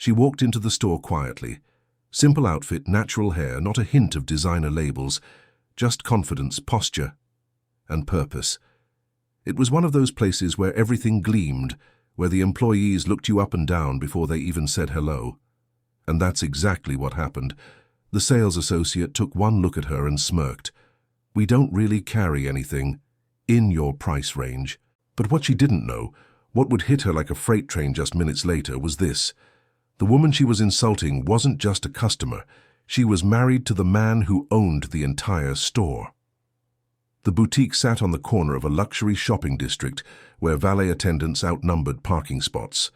She walked into the store quietly. Simple outfit, natural hair, not a hint of designer labels, just confidence, posture, and purpose. It was one of those places where everything gleamed, where the employees looked you up and down before they even said hello. And that's exactly what happened. The sales associate took one look at her and smirked. "We don't really carry anything in your price range." But what she didn't know, what would hit her like a freight train just minutes later, was this. The woman she was insulting wasn't just a customer. She was married to the man who owned the entire store. The boutique sat on the corner of a luxury shopping district where valet attendants outnumbered parking spots.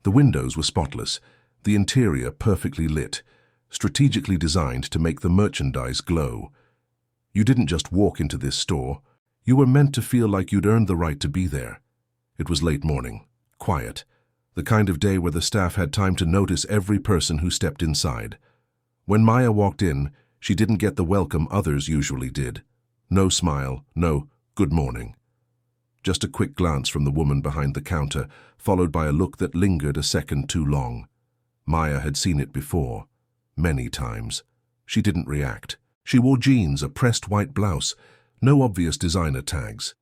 The windows were spotless, the interior perfectly lit, strategically designed to make the merchandise glow. You didn't just walk into this store. You were meant to feel like you'd earned the right to be there. It was late morning, quiet, the kind of day where the staff had time to notice every person who stepped inside. When Maya walked in, she didn't get the welcome others usually did. No smile, no "good morning." Just a quick glance from the woman behind the counter, followed by a look that lingered a second too long. Maya had seen it before, many times. She didn't react. She wore jeans, a pressed white blouse, no obvious designer tags.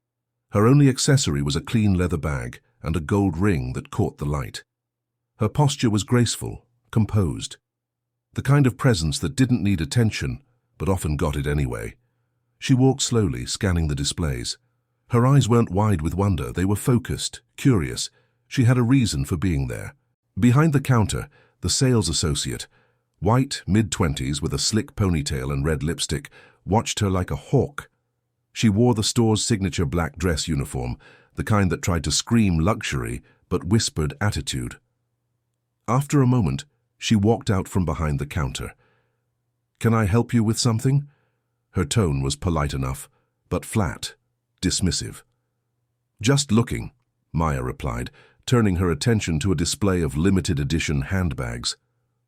Her only accessory was a clean leather bag and a gold ring that caught the light. Her posture was graceful, composed. The kind of presence that didn't need attention, but often got it anyway. She walked slowly, scanning the displays. Her eyes weren't wide with wonder, they were focused, curious. She had a reason for being there. Behind the counter, the sales associate, white, mid-20s with a slick ponytail and red lipstick, watched her like a hawk. She wore the store's signature black dress uniform, the kind that tried to scream luxury but whispered attitude. After a moment, she walked out from behind the counter. "Can I help you with something?" Her tone was polite enough, but flat, dismissive. "Just looking," Maya replied, turning her attention to a display of limited edition handbags.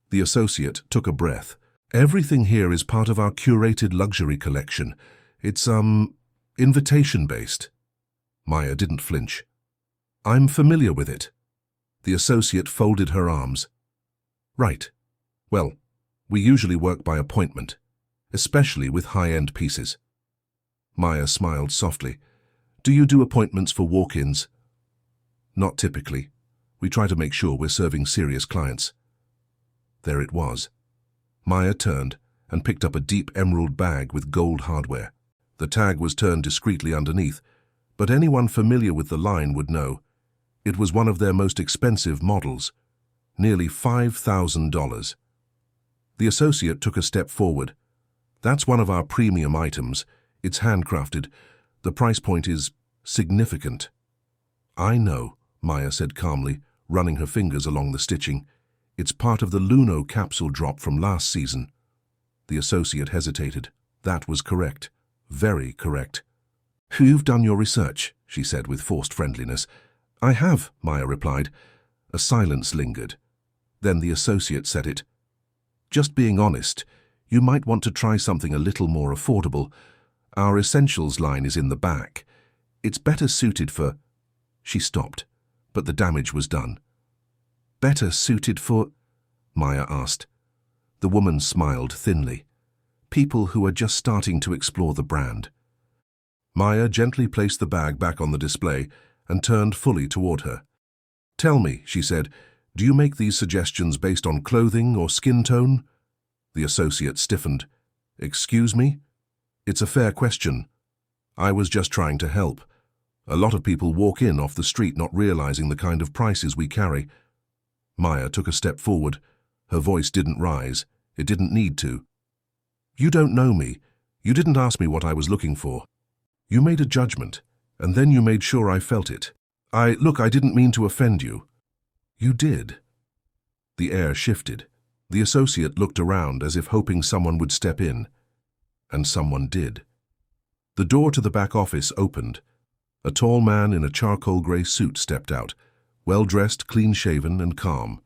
The associate took a breath. "Everything here is part of our curated luxury collection. It's, invitation-based." Maya didn't flinch. "I'm familiar with it." The associate folded her arms. "Right. Well, we usually work by appointment, especially with high-end pieces." Maya smiled softly. "Do you do appointments for walk-ins?" "Not typically. We try to make sure we're serving serious clients." There it was. Maya turned and picked up a deep emerald bag with gold hardware. The tag was turned discreetly underneath, but anyone familiar with the line would know. It was one of their most expensive models, nearly $5,000. The associate took a step forward. "That's one of our premium items. It's handcrafted. The price point is significant." "I know," Maya said calmly, running her fingers along the stitching. "It's part of the Luno capsule drop from last season." The associate hesitated. That was correct. Very correct. "You've done your research," she said with forced friendliness. "I have," Maya replied. A silence lingered. Then the associate said it. "Just being honest, you might want to try something a little more affordable. Our essentials line is in the back. It's better suited for—" She stopped, but the damage was done. "Better suited for?" Maya asked. The woman smiled thinly. "People who are just starting to explore the brand." Maya gently placed the bag back on the display and turned fully toward her. "Tell me," she said, "do you make these suggestions based on clothing or skin tone?" The associate stiffened. "Excuse me? It's a fair question. I was just trying to help. A lot of people walk in off the street not realizing the kind of prices we carry." Maya took a step forward. Her voice didn't rise. It didn't need to. "You don't know me. You didn't ask me what I was looking for. You made a judgment, and then you made sure I felt it. Look, I didn't mean to offend you." "You did." The air shifted. The associate looked around as if hoping someone would step in. And someone did. The door to the back office opened. A tall man in a charcoal gray suit stepped out, well-dressed, clean-shaven, and calm.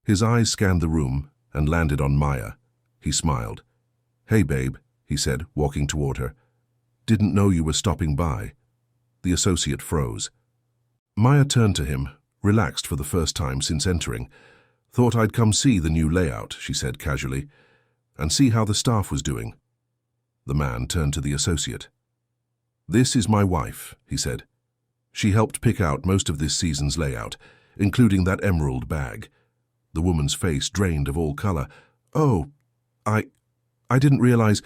His eyes scanned the room and landed on Maya. He smiled. "Hey, babe," he said, walking toward her. "Didn't know you were stopping by." The associate froze. Maya turned to him, relaxed for the first time since entering. Thought I'd come see the new layout, she said casually, and see how the staff was doing. The man turned to the associate. This is my wife, he said. She helped pick out most of this season's layout, including that emerald bag. The woman's face drained of all color. Oh, I didn't realize.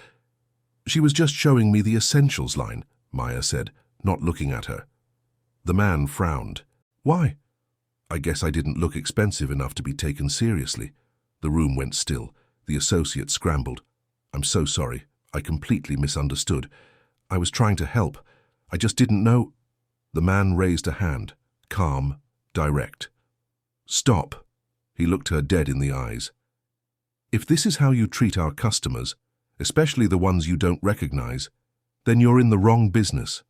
She was just showing me the essentials line, Maya said, not looking at her. The man frowned. Why? I guess I didn't look expensive enough to be taken seriously. The room went still. The associate scrambled. I'm so sorry. I completely misunderstood. I was trying to help. I just didn't know. The man raised a hand, calm, direct. Stop. He looked her dead in the eyes. If this is how you treat our customers, especially the ones you don't recognize, then you're in the wrong business.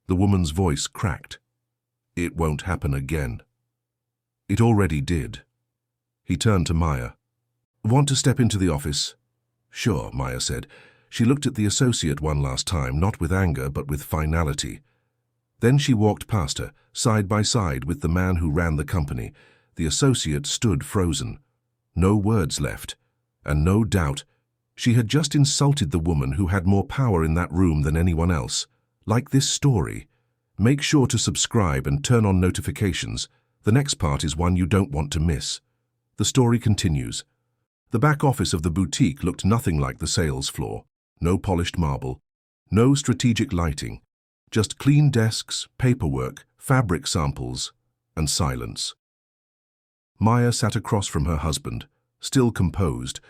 The woman's voice cracked. It won't happen again. It already did. He turned to Maya. Want to step into the office? Sure, Maya said. She looked at the associate one last time, not with anger, but with finality. Then she walked past her, side by side with the man who ran the company. The associate stood frozen. No words left, and no doubt. She had just insulted the woman who had more power in that room than anyone else. Like this story. Make sure to subscribe and turn on notifications. The next part is one you don't want to miss. The story continues. The back office of the boutique looked nothing like the sales floor. No polished marble, no strategic lighting, just clean desks, paperwork, fabric samples, and silence. Maya sat across from her husband, still composed,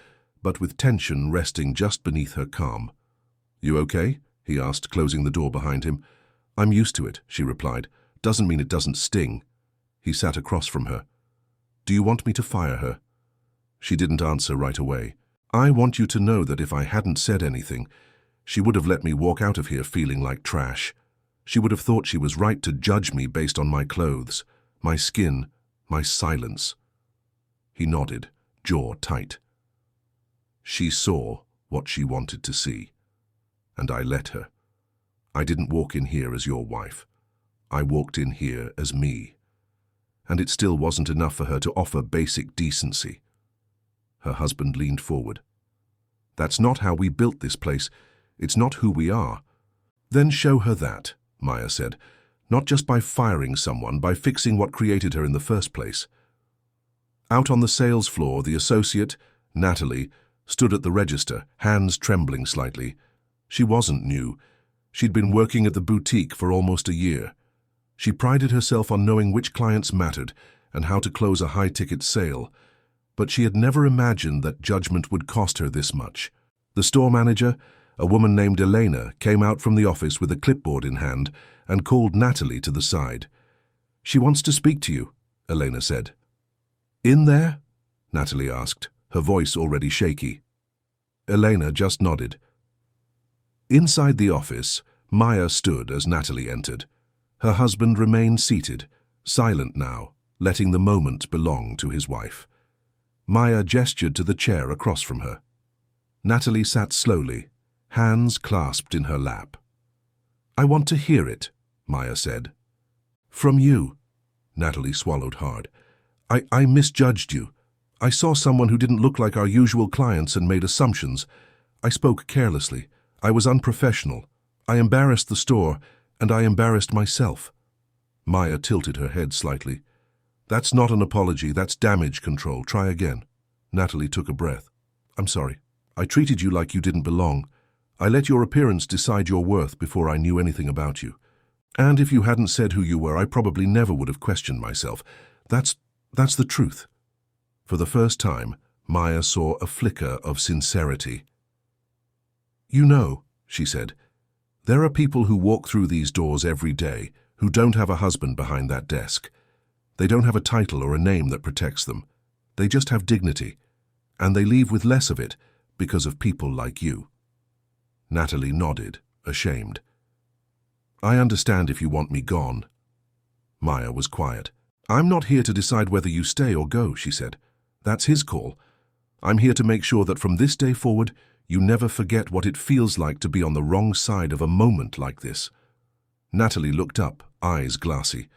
but with tension resting just beneath her calm. You okay? He asked, closing the door behind him. I'm used to it, she replied. Doesn't mean it doesn't sting. He sat across from her. Do you want me to fire her? She didn't answer right away. I want you to know that if I hadn't said anything, she would have let me walk out of here feeling like trash. She would have thought she was right to judge me based on my clothes, my skin, my silence. He nodded, jaw tight. She saw what she wanted to see, and I let her. I didn't walk in here as your wife. I walked in here as me. And it still wasn't enough for her to offer basic decency. Her husband leaned forward. That's not how we built this place. It's not who we are. Then show her that, Maya said, not just by firing someone, by fixing what created her in the first place. Out on the sales floor, the associate, Natalie, stood at the register, hands trembling slightly. She wasn't new. She'd been working at the boutique for almost a year. She prided herself on knowing which clients mattered and how to close a high-ticket sale, but she had never imagined that judgment would cost her this much. The store manager, a woman named Elena, came out from the office with a clipboard in hand and called Natalie to the side. She wants to speak to you, Elena said. In there? Natalie asked, her voice already shaky. Elena just nodded. Inside the office, Maya stood as Natalie entered. Her husband remained seated, silent now, letting the moment belong to his wife. Maya gestured to the chair across from her. Natalie sat slowly, hands clasped in her lap. I want to hear it, Maya said. From you. Natalie swallowed hard. I misjudged you. I saw someone who didn't look like our usual clients and made assumptions. I spoke carelessly. I was unprofessional. I embarrassed the store, and I embarrassed myself. Maya tilted her head slightly. That's not an apology, that's damage control. Try again. Natalie took a breath. I'm sorry. I treated you like you didn't belong. I let your appearance decide your worth before I knew anything about you. And if you hadn't said who you were, I probably never would have questioned myself. That's the truth. For the first time, Maya saw a flicker of sincerity. You know, she said, there are people who walk through these doors every day who don't have a husband behind that desk. They don't have a title or a name that protects them. They just have dignity, and they leave with less of it because of people like you. Natalie nodded, ashamed. I understand if you want me gone. Maya was quiet. I'm not here to decide whether you stay or go, she said. That's his call. I'm here to make sure that from this day forward, you never forget what it feels like to be on the wrong side of a moment like this. Natalie looked up, eyes glassy.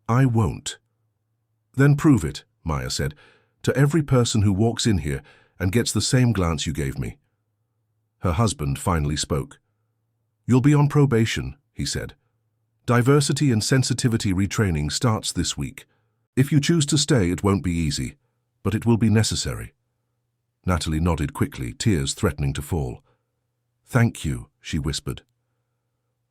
I won't. Then prove it, Maya said, "to every person who walks in here and gets the same glance you gave me." Her husband finally spoke. "You'll be on probation," he said. "Diversity and sensitivity retraining starts this week. If you choose to stay, it won't be easy, but it will be necessary." Natalie nodded quickly, tears threatening to fall. "Thank you," she whispered.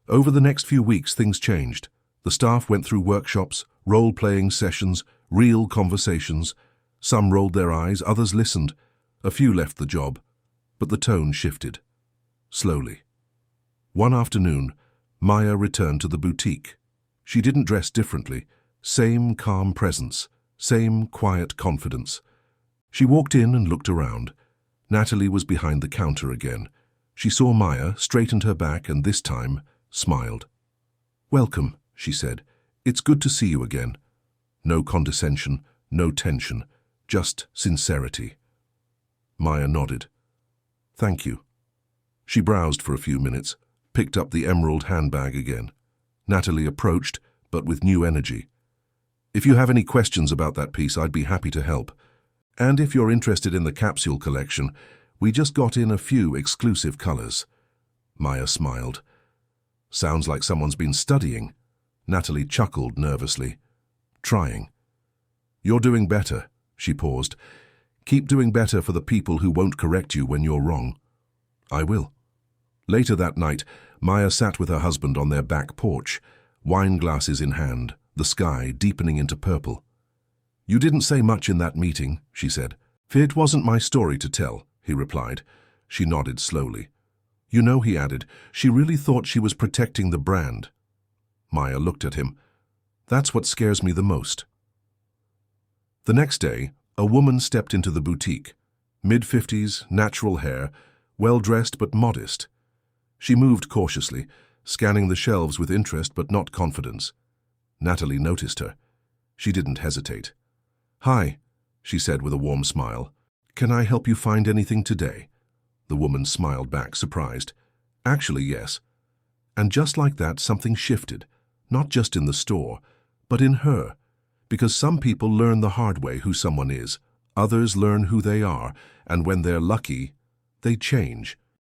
Over the next few weeks, things changed. The staff went through workshops, role-playing sessions, real conversations. Some rolled their eyes, others listened. A few left the job, but the tone shifted. Slowly. One afternoon, Maya returned to the boutique. She didn't dress differently. Same calm presence, same quiet confidence. She walked in and looked around. Natalie was behind the counter again. She saw Maya, straightened her back, and this time smiled. "Welcome," she said. "It's good to see you again." No condescension, no tension, just sincerity. Maya nodded. "Thank you." She browsed for a few minutes, picked up the emerald handbag again. Natalie approached, but with new energy. "If you have any questions about that piece, I'd be happy to help. And if you're interested in the capsule collection, we just got in a few exclusive colors." Maya smiled. "Sounds like someone's been studying." Natalie chuckled nervously. "Trying." "You're doing better," she paused. "Keep doing better for the people who won't correct you when you're wrong." "I will." Later that night, Maya sat with her husband on their back porch, wine glasses in hand, the sky deepening into purple. "You didn't say much in that meeting," she said. "It wasn't my story to tell," he replied. She nodded slowly. "You know," he added, "she really thought she was protecting the brand." Maya looked at him. "That's what scares me the most." The next day, a woman stepped into the boutique. Mid-50s, natural hair, well-dressed but modest. She moved cautiously, scanning the shelves with interest but not confidence. Natalie noticed her. She didn't hesitate. "Hi," she said with a warm smile. "Can I help you find anything today?" The woman smiled back, surprised. "Actually, yes." And just like that, something shifted, not just in the store, but in her. Because some people learn the hard way who someone is, others learn who they are, and when they're lucky, they change.